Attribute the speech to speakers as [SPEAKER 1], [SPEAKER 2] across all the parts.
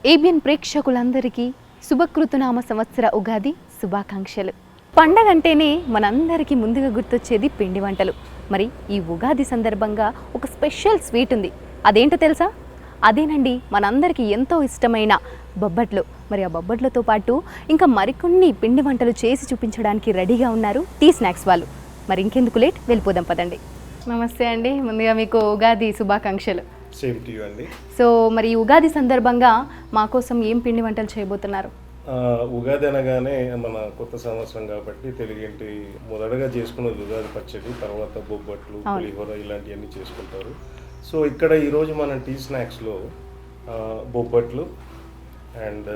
[SPEAKER 1] ABN ప్రేక్షకులందరికీ శుభకృతనామ సంవత్సర ఉగాది శుభాకాంక్షలు. పండగ అంటేనే మనందరికీ ముందుగా గుర్తొచ్చేది పిండి వంటలు. మరి ఈ ఉగాది సందర్భంగా ఒక స్పెషల్ స్వీట్ ఉంది. అదేంటో తెలుసా? అదేనండి మనందరికీ ఎంతో ఇష్టమైన బొబ్బట్లు. మరి ఆ బొబ్బట్లతో పాటు ఇంకా మరికొన్ని పిండి వంటలు చేసి చూపించడానికి రెడీగా ఉన్నారు టీ స్నాక్స్ వాళ్ళు. మరి ఇంకెందుకు లేట్, వెళ్ళిపోదాం పదండి. నమస్తే అండి, ముందుగా మీకు ఉగాది శుభాకాంక్షలు.
[SPEAKER 2] సేమ్ టు యు అండి.
[SPEAKER 1] సో మరి ఉగాది సందర్భంగా మా కోసం ఏం పిండి వంటలు చేయబోతున్నారు?
[SPEAKER 2] ఉగాది అనగానే మన కొత్త సంవత్సరం కాబట్టి తెలుగింటి మొదటగా చేసుకున్నది ఉగాది పచ్చడి, తర్వాత బొబ్బట్లు, పులిహోర ఇలాంటివన్నీ చేసుకుంటారు. సో ఇక్కడ ఈరోజు మన టీ స్నాక్స్లో బొబ్బట్లు అండ్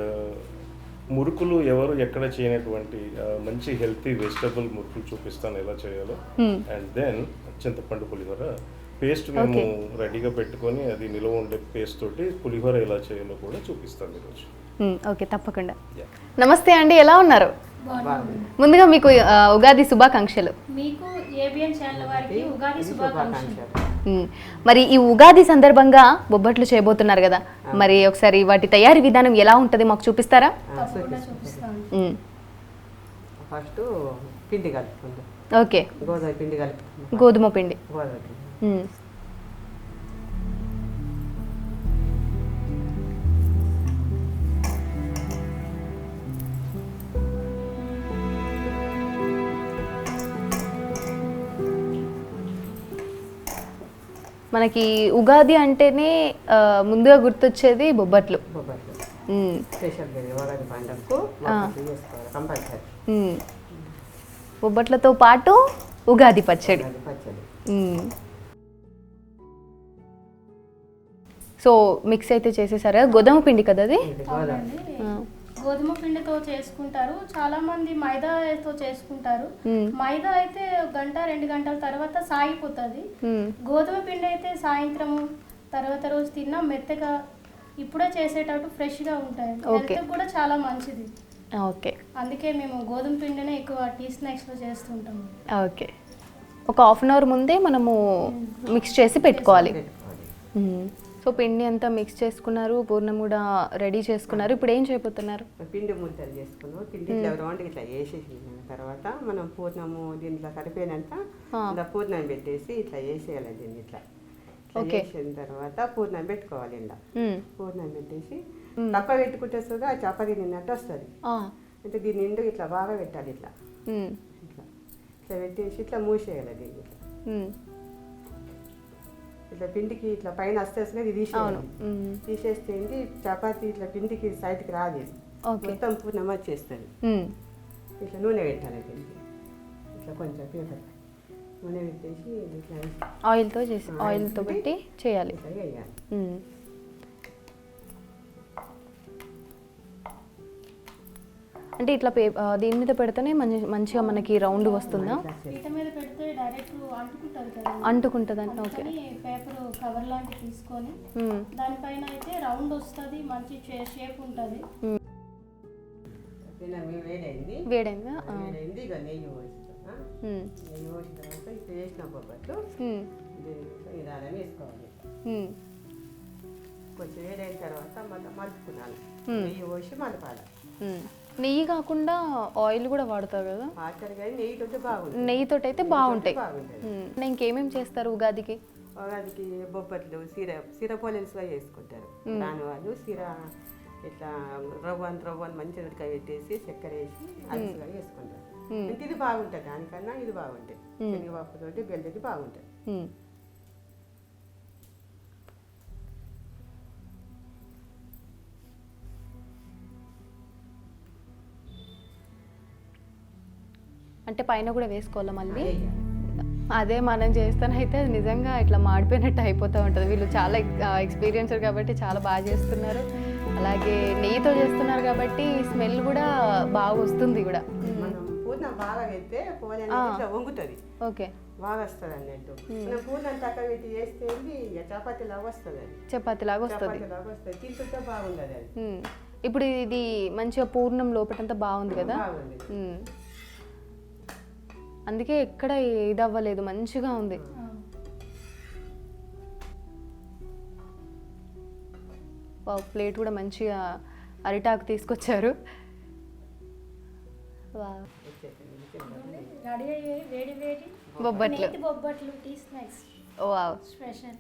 [SPEAKER 2] మురుకులు ఎవరు ఎక్కడ చేయనటువంటి మంచి హెల్తీ వెజిటబుల్ మురుకులు చూపిస్తాను ఎలా చేయాలో. అండ్ దెన్ చింతపండు పులిహోర పేస్ట్ మేము రెడీగా పెట్టుకొని అది నిల్వ ఉండే పేస్ట్ తోటి పులిహోర ఎలా చేయాలో కూడా చూపిస్తాను ఈరోజు.
[SPEAKER 1] ఓకే, తప్పకుండా. నమస్తే అండి, ఎలా ఉన్నారు? ముందుగా మీకు ఉగాది శుభాకాంక్షలు.
[SPEAKER 3] మీకు ABN ఛానల్ వారికి ఉగాది శుభాకాంక్షలు.
[SPEAKER 1] మరి ఈ ఉగాది సందర్భంగా బొబ్బట్లు చేయబోతున్నారు కదా, మరి ఒకసారి వాటి తయారీ విధానం ఎలా ఉంటుంది మాకు చూపిస్తారా?
[SPEAKER 3] తప్పకుండా చూపిస్తాను.
[SPEAKER 4] ఫస్ట్ పిండి కలుపుకుందాం.
[SPEAKER 1] ఓకే,
[SPEAKER 4] గోధుమ పిండి కలుపుకుందాం.
[SPEAKER 1] గోధుమ పిండి. మనకి ఉగాది అంటేనే ముందుగా గుర్తొచ్చేది బొబ్బట్లు. బొబ్బట్లతో పాటు ఉగాది పచ్చడి. సో మిక్స్ అయితే చేసేసారా? గోధుమ పిండి కదా అది?
[SPEAKER 3] గోధుమ పిండితో చేసుకుంటారు, చాలా మంది మైదాతో చేసుకుంటారు. మైదా అయితే 1-2 గంటల తర్వాత సాగిపోతుంది. గోధుమ పిండి అయితే సాయంత్రం తర్వాత రోజు తిన్నా మెత్తగా ఇప్పుడే చేసేటట్టు ఫ్రెష్ గా ఉంటాయి. హెల్త్ కూడా చాలా మంచిది.
[SPEAKER 1] ఓకే, అందుకే
[SPEAKER 3] మేము గోధుమ పిండినే ఎక్కువ టీ స్నాక్స్ లో చేస్తుంటాము.
[SPEAKER 1] ఓకే, ఒక హాఫ్ అన్ అవర్ ముందే మనము మిక్స్ చేసి పెట్టుకోవాలి. సో పిండి అంతా మిక్స్ చేసుకున్నారు, పూర్ణం కూడా రెడీ చేసుకున్నారు. ఇప్పుడు ఏం చేయబోతున్నారు?
[SPEAKER 4] పిండి ముద్దలు చేసుకున్నాం. పిండి రౌండ్ ఇట్లా వేసేసిన తర్వాత మనం పూర్ణము దీంట్లో సరిపోయినంత ఇలా పూర్ణం పెట్టేసి ఇట్లా వేసేయాలి. దీన్ని ఇట్లా వేసిన తర్వాత పూర్ణం పెట్టుకోవాలి. ఇలా పూర్ణం పెట్టేసి తక్కువ పెట్టుకుంటే సుగా చపాతీ నిన్నట్టు వస్తుంది. అంటే దీని నిండు ఇట్లా బాగా పెట్టాలి. ఇట్లా ఇట్లా ఇట్లా పెట్టేసి ఇట్లా మూసేయాలి. దీన్ని ఇట్లా పిండికి ఇట్లా పైన వస్తేస్తుంది, ఇది తీసేస్తే చపాతీ ఇట్లా పిండికి సైడ్కి రాదు, మొత్తం పూర్ణం వచ్చేస్తుంది. ఇట్లా నూనె పెట్టాలి. దీనికి ఇట్లా కొంచెం పేపర్ నూనె పెట్టేసి ఇట్లా
[SPEAKER 1] ఆయిల్తో పెట్టి చేయాలి. అంటే ఇట్లా దీని మీద పెడితేనే మంచిగా మనకి రౌండ్ వస్తుందా? అంటుకుంటుందండి. ఓకే,
[SPEAKER 3] పేపర్ కవర్ లాంటి తీసుకొని దానిపైన అయితే రౌండ్ వస్తుంది, మంచి షేప్ ఉంటుంది.
[SPEAKER 1] వేడైందా?
[SPEAKER 4] ఇక నెయ్యి పోస్తాం. నెయ్యి పోసిన తర్వాత ఇప్పుడు వేసిన బొబ్బట్లు నిదానం వేసుకోవాలి. కొంచెం వేడైన తర్వాత మళ్ళీ మలుపుకున్నాను. నెయ్యి పోసి మలపాలి.
[SPEAKER 1] నెయ్యి కాకుండా ఆయిల్ కూడా వాడతారు కదా? నెయ్యితో అయితే బాగుంటాయి. ఇంకేమేమి చేస్తారు ఉగాదికి?
[SPEAKER 4] ఉగాదికి బొబ్బట్లు, సిర పోలేసుగా చేసుకుంటారు. దాని వాళ్ళు సిర ఇట్లా రవ్వని మంచిగా ఉడకాయ పెట్టేసి చక్కెర వేసి అలసిగా చేసుకుంటారు. ఇది బాగుంటుంది, దానికన్నా ఇది బాగుంటుంది. శనగపప్పుతోటి బెల్లది బాగుంటుంది.
[SPEAKER 1] అంటే పైన కూడా వేసుకోవాలా మళ్ళీ? అదే మనం చేస్తానైతే అది నిజంగా ఇట్లా మాడిపోయినట్టు అయిపోతూ ఉంటుంది. వీళ్ళు చాలా ఎక్స్పీరియన్సర్ కాబట్టి చాలా బాగా చేస్తున్నారు. అలాగే నెయ్యితో చేస్తున్నారు కాబట్టి స్మెల్ కూడా బాగా వస్తుంది కూడా.
[SPEAKER 4] పూర్ణం బాగా అయితే వంగుతుంది.
[SPEAKER 1] ఓకే,
[SPEAKER 4] బాగా వస్తుంది అన్నట్టు. పూర్ణం తక్కువ పెట్టి చేస్తే చపాతీ లాగా వస్తుంది.
[SPEAKER 1] చపాతీ లాగా వస్తుంది,
[SPEAKER 4] తింటుంటే బాగుంటుంది అది.
[SPEAKER 1] ఇప్పుడు ఇది మంచిగా పూర్ణం లోపటంతా బాగుంది కదా, అందుకే ఎక్కడ ఇది అవ్వలేదు, మంచిగా ఉంది. ప్లేట్ కూడా మంచిగా అరిటాకు తీసుకొచ్చారు. వావ్.
[SPEAKER 3] రెడీ అయ్యాయి వేడి వేడి
[SPEAKER 1] బొబ్బట్లు.
[SPEAKER 3] నేతి బొబ్బట్లు టీ స్నాక్స్
[SPEAKER 1] వావ్,
[SPEAKER 3] స్పెషల్.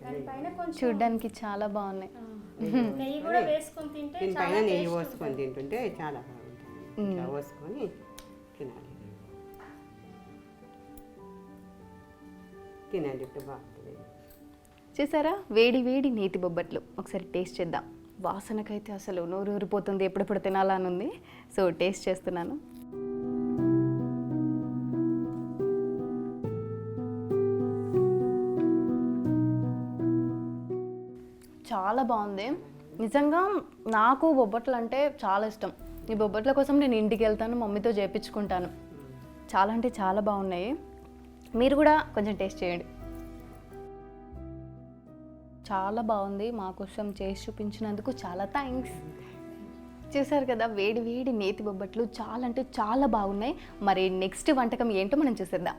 [SPEAKER 3] దానిపైన కొంచెం
[SPEAKER 1] చూడ్డానికి చాలా బాగున్నాయి.
[SPEAKER 3] నెయ్యి కూడా వేసుకొని తింటే
[SPEAKER 4] దీనిపైన
[SPEAKER 3] చాలా
[SPEAKER 4] నెయ్యి
[SPEAKER 3] taste
[SPEAKER 4] పోసుకొని
[SPEAKER 3] ఉంటుంది.
[SPEAKER 4] తింటుంటే చాలా బాగుంటుంది. ఇట్లా పోసుకొని తినాలి. తినండి, ఇప్పుడు బాగుంటుంది.
[SPEAKER 1] చేశారా వేడి వేడి నేతి బొబ్బట్లు, ఒకసారి టేస్ట్ చేద్దాం. వాసనకైతే అసలు నోరు ఊరిపోతుంది, ఎప్పుడెప్పుడు తినాలని ఉంది. సో టేస్ట్ చేస్తున్నాను. చాలా బాగుంది నిజంగా. నాకు బొబ్బట్లు అంటే చాలా ఇష్టం. ఈ బొబ్బట్ల కోసం నేను ఇంటికి వెళ్తాను, మమ్మీతో చేయించుకుంటాను. చాలా అంటే చాలా బాగున్నాయి. మీరు కూడా కొంచెం టేస్ట్ చేయండి. చాలా బాగుంది. మా కోసం చేసి చూపించినందుకు చాలా థ్యాంక్స్. చూసారు కదా వేడి వేడి నేతి బొబ్బట్లు చాలా అంటే చాలా బాగున్నాయి. మరి నెక్స్ట్ వంటకం ఏంటో మనం చూసేద్దాం.